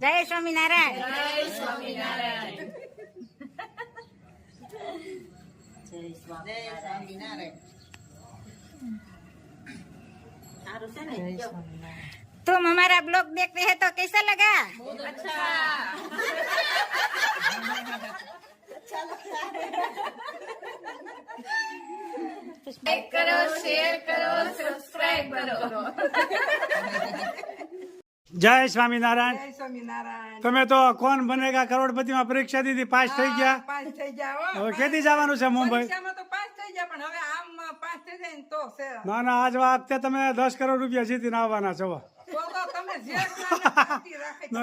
જય સ્વામિનારાયણ. જય સ્વામિનારાયણ. तुम हमारा ब्लॉग देखते हैं तो कैसा लगा? अच्छा लाइक करो, शेयर करो, सब्सक्राइब करो. જય સ્વામિનારાયણ. જય સ્વામિનારાયણ. તમે તો કોણ બનેગા કરોડપતિમાં પરીક્ષા દીધી, પાસ થઈ ગયા. પાસ થઈ ગયા હો. હવે કેદી જવાનું છે મુંબઈ? પરીક્ષામાં તો પાસ થઈ ગયા પણ હવે આમ પાસ થઈ જાય ને તો છે. ના ના, આજ વખતે તમે 10 કરોડ રૂપિયા જીતીને આવવાના છો. તો તમે જે શાંતિ રાખે ન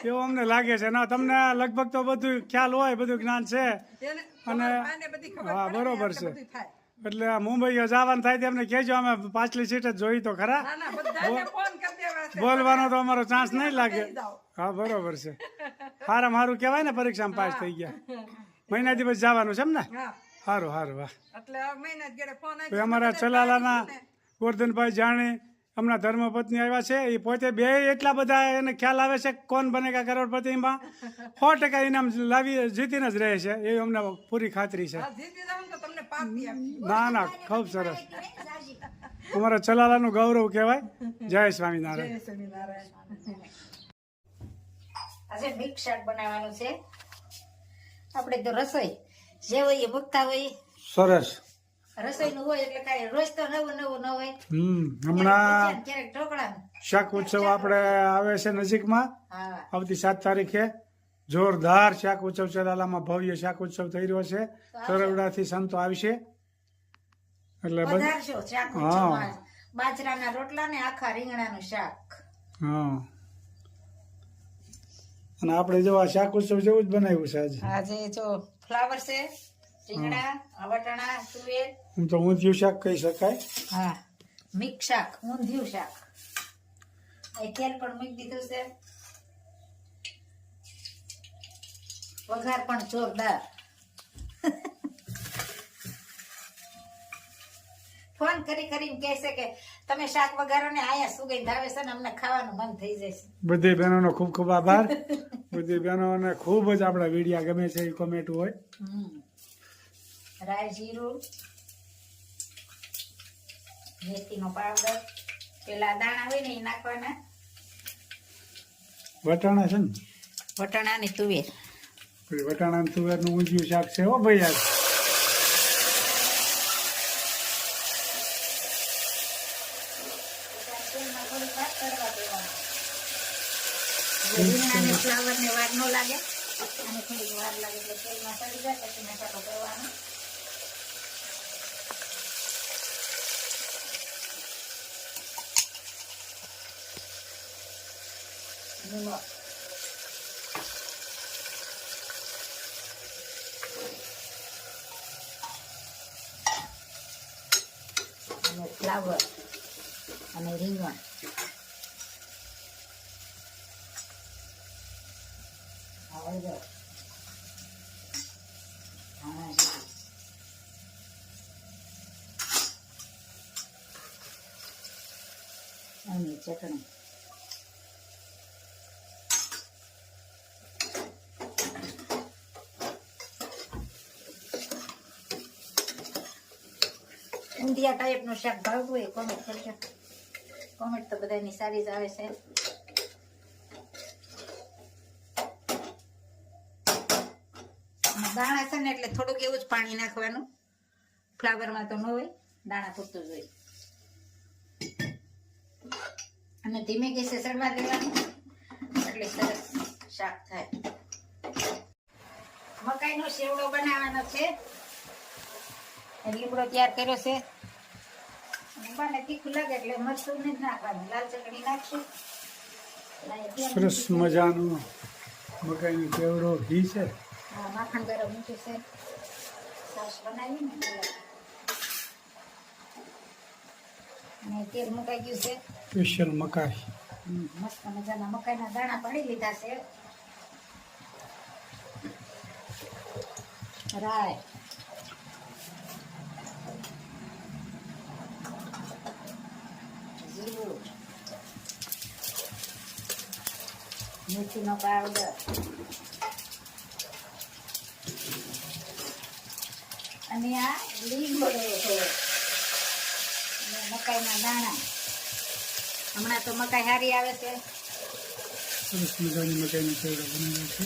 એવું અમને લાગે છે. ના, તમને લગભગ તો બધું ખ્યાલ હોય, બધું જ્ઞાન છે. એને અને આને બધી ખબર હા, પડે ને બરોબર એટલે છે. બધું થાય. એટલે મુંબઈ જવાનું થાય તેમને કહેજો, અમે પાછલી સીટ જ જોઈ તો ખરા. ના ના બધાને ફોન કરી દેવા છે. બોલવાનો તો અમારો ચાન્સ નહીં લાગે. કહી જાઓ. હા, બરોબર છે. સારામાં સારું કહેવાય ને, પરીક્ષામાં પાસ થઈ ગયા. મહિના દિવસ જવાનું છે એમ ને? હા સારું સારું. વાહ. એટલે આ મહિના જ ગેડે ફોન તો અમારા ચલાલાના ગોરધનભાઈ જાણી હમણાં ધર્મપત્ની આવ્યા છે. એ પોતે બે એટલા બધા એને ખ્યાલ આવે છે કોણ બનેગા કરોડપતિમાં 100% ઇનામ લાવી જીતીને જ રહે છે, એવી અમને પૂરી ખાતરી છે. આ જીતી જાવ ને તો તમને પાકી આપી. ના ના, ખૂબ સરસ. અમારા ચલાલાનું ગૌરવ કહેવાય. જય સ્વામિનારાયણ. જય સ્વામિનારાયણ. આજે મિક્સ શાક બનાવવાનું છે. આપણે તો રસોઈ જે હોય એ મૂકતા હોય. સરસ. રસોઈનું હોય એટલે કાંઈ રોજ તો નવું નવું ન હોય. હમણાં ક્યારેક ઢોકળાનું. શાક ઉત્સવ આપણે આવે છે નજીકમાં, હા આવતી 7 તારીખે જોરદાર શાક ઉત્સવ ચલાલામાં ભવ્ય શાક ઉત્સવ થઈ રહ્યો છે. તરવડાથી સંતો આવશે એટલે વધારશો શાક હા. ઉત્સવમાં. બાજરાના રોટલા ને આખા રીંગણાનું શાક. હા. અને આપણે જો આ શાક ઉત્સવ જેવું જ બનાવ્યું છે આજે. આજે જો ફ્લાવર છે, રીંગણા, વટાણા, તુવેર. હું તો ઊંધિયું શાક કહી શકાય. હા, મિક્સ શાક, ઊંધિયું શાક. અહીં તેલ પણ મૂકી દીધું છે. વઘાર પણ જોરદાર. ફોન કરી કરીને કહે છે કે તમે શાક વઘારો ને આયા સુગંધ આવે છે ને અમને ખાવાનું મન થઈ જશે. બધી બહેનોનો ખૂબ ખૂબ આભાર. બધી બહેનોને ખૂબ જ આપણા વિડીયા ગમે છે એ કોમેન્ટ હોય. રાઈ જીરું, મેથીનો પાવડર, પેલા દાણા હોય ને એ નાખવાના. વટાણા છે ને, વટાણા ની તુવેર. પછી વટાણા ને તુવેરનું ઊંધિયું શાક છે હો ભાઈ. યાર ફ્લાવર ને વાર ન લાગે અને થોડીક વાર લાગે એટલે તેલમાં સડી જાય પછી મસાલો કરવાનો. નિમક, અને ફ્લાવર અને રીંગણ. હળદર, ધાણા જીરું, અને ચટણી. ઊંધિયા ટાઈપનું શાક ભાવતું હોય કોમેન્ટ કરજો. કોમેન્ટ તો બધાની સારી જ આવે છે. દાણા છે ને એટલે થોડુંક એવું જ પાણી નાખવાનું. ફ્લાવરમાં તો ન હોય, દાણા પૂરતું જ હોય. અને ધીમે ગેસે સડવા દેવાનું એટલે સરસ શાક થાય. મકાઈનો સેવડો બનાવવાનો છે. લીમડો તૈયાર કર્યો છે. મને તીખું લાગે એટલે મરચું નથી નાખવાનું, લાલ ચટણી નાખશું. સરસ મજાનું મકાઈનો કેવડો ઘી છે. હા, માખણ ગરમ મૂક્યું છે. સાસ બનાવી ને અને તેલ મુકાઈ ગયું છે. સ્પેશિયલ મકાઈ. મસ્ત મજાના મકાઈના દાણા પાડી લીધા છે. રાય, જીરું, મેથીનો પાવડર, અને આ લીમડો છે, અને મકાઈના દાણા. હમણાં તો મકાઈ સારી આવે છે. સરસ મજાની મકાઈના સેવડા બનાવ્યા છે.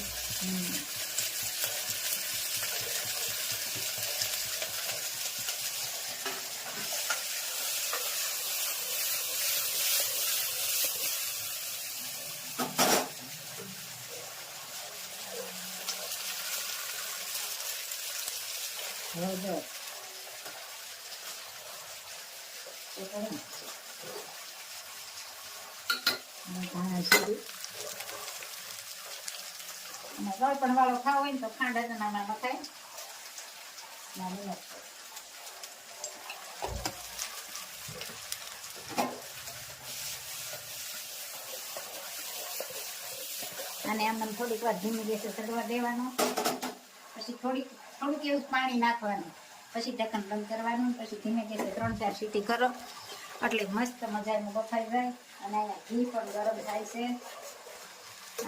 હળદર, અને ધાણા જીરું. અને ગળપણ વાળો ખાવો હોય ને તો ખાંડ નાના નખાય. નાની નખાય. અને આમ થોડીક વાર ધીમી ગેસે ચડવા દેવાનો. પછી થોડુંક એવું પાણી નાખવાનું, પછી ઢક્કન બંધ કરવાનું, પછી ધીમે ગેસે 3-4 સીટી કરો એટલે મસ્ત મજાનું બફાઈ જાય. અને અહીંયા ઘી પણ ગરમ થાય છે,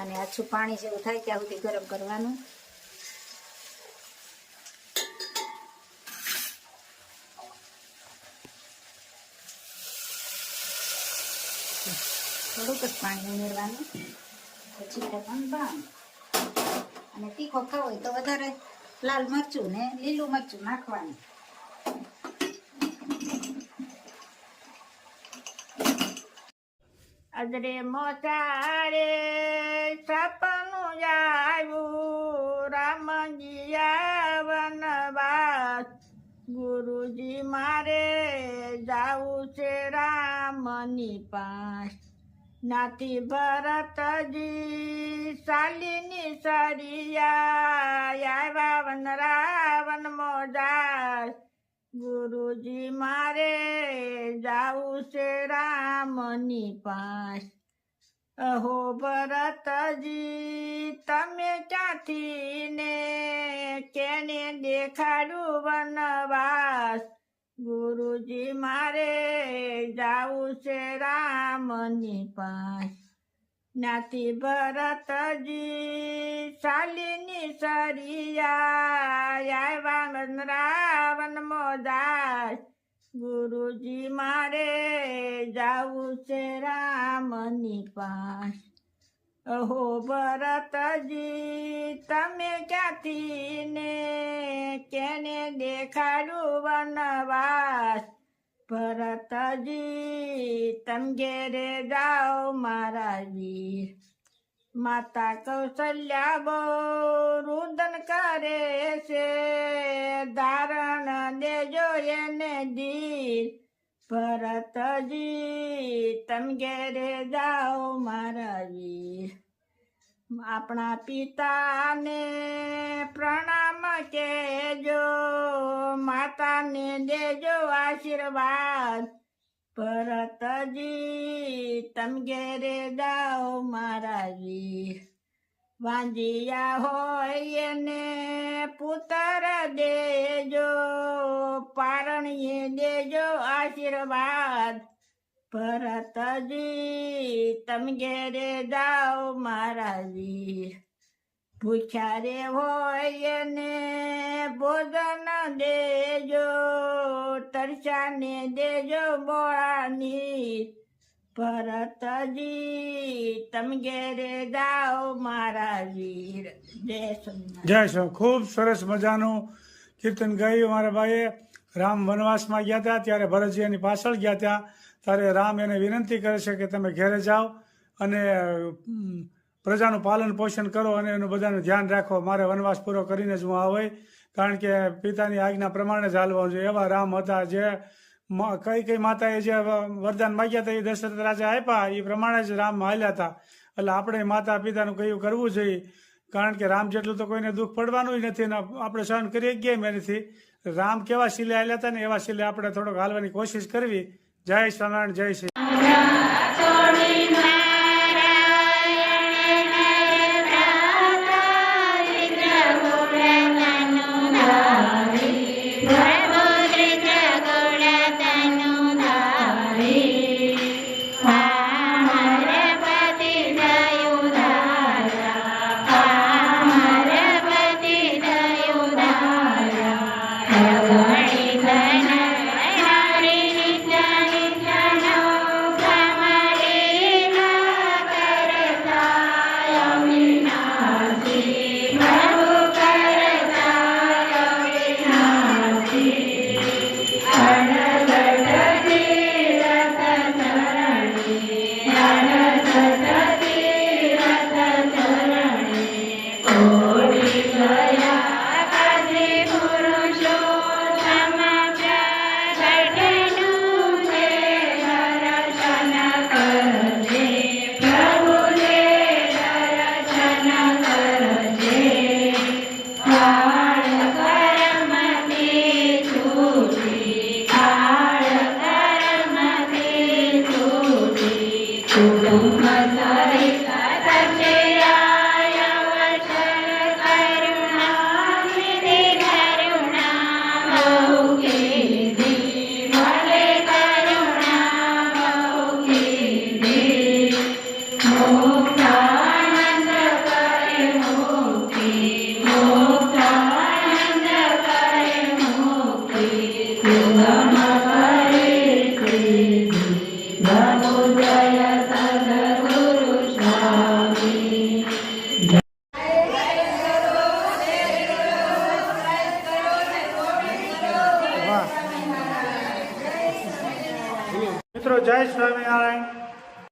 અને આછું પાણી જેવું થાય ત્યાં સુધી ગરમ કરવાનું. થોડુંક જ પાણી ઉમેરવાનું, પછી ઢક્કન બંધ. અને તીખો ખાવો હોય તો વધારે લાલ મરચું ને લીલું મરચું નાખવાનું. અદરે મોસારે સપનું આવ્યું, રામજી વનવાસ. ગુરુજી મારે જાવું છે રામની પાસ. નાથી ભરતજી શાલિની સરિયા, આવ્યા વન રાવણ મોજાર. ગુરુજી મારે જાવું છે રામની પાસ. અહો ભરતજી તમે ક્યાંથી ને કેને દેખાડું વનવાસ. ગુરુજી મારે જાવું છે રામની પાસ. નાથી ભરતજી શાલિની સરિયા, આવ્યા રાવણ મોજાર. ગુરુજી મારે જાવું છે રામની પાસ. અહો ભરતજી તમે ક્યાંથી ને કેને દેખાડું વનવાસ. ભરતજી તમ ઘેરે જાઓ મારા વીર. માતા કૌશલ્યા બહુ રુદન કરે છે, ધારણ દેજો એને ધીર. ભરતજી તમ ઘેરે જાઓ મારા વીર. આપણા પિતાને પ્રણામ કહેજો, માતાને દેજો આશીર્વાદ. ભરતજી તમ ઘેરે જાઓ મારા વીર. વાંજિયા હોય એને પુત્ર દેજો, પારણીએ દેજો આશીર્વાદ. ભરતજી તમ ઘેરે જાઓ મારા વીર. ભૂખ્યા રે હોય એને ભોજન દેજો, તરસાને દેજો બોળાની. ભરતજી તમ ઘેરે જાઓ મારા વીર. જય સોમનાથ. જય શ્રી ખૂબ સરસ મજાનું કીર્તન ગાયું મારા ભાઈએ. રામ વનવાસમાં ગયા હતા ત્યારે ભરતજી એની પાછળ ગયા હતા. ત્યારે રામ એને વિનંતી કરે છે કે તમે ઘેરે જાઓ અને પ્રજાનું પાલન પોષણ કરો અને એનું બધાનું ધ્યાન રાખો. મારે વનવાસ પૂરો કરીને જ હું આવે, કારણ કે પિતાની આજ્ઞા પ્રમાણે જ હાલવાનું છે. એવા રામ હતા જે કઈ માતાએ જે વરદાન માગ્યા હતા એ દશરથ રાજા આપ્યા એ પ્રમાણે જ રામ હાલ્યા હતા. એટલે આપણે માતા પિતાનું કયું કરવું જોઈએ, કારણ કે રામ જેટલું તો કોઈને દુઃખ પડવાનું નથી ને આપણે સહન કરી ગયા એનાથી. રામ કેવા શીલે હાલ્યા હતા ને એવા શીલે આપણે થોડોક હાલવાની કોશિશ કરવી. જય સ્વામિનારાયણ, જય શ્રી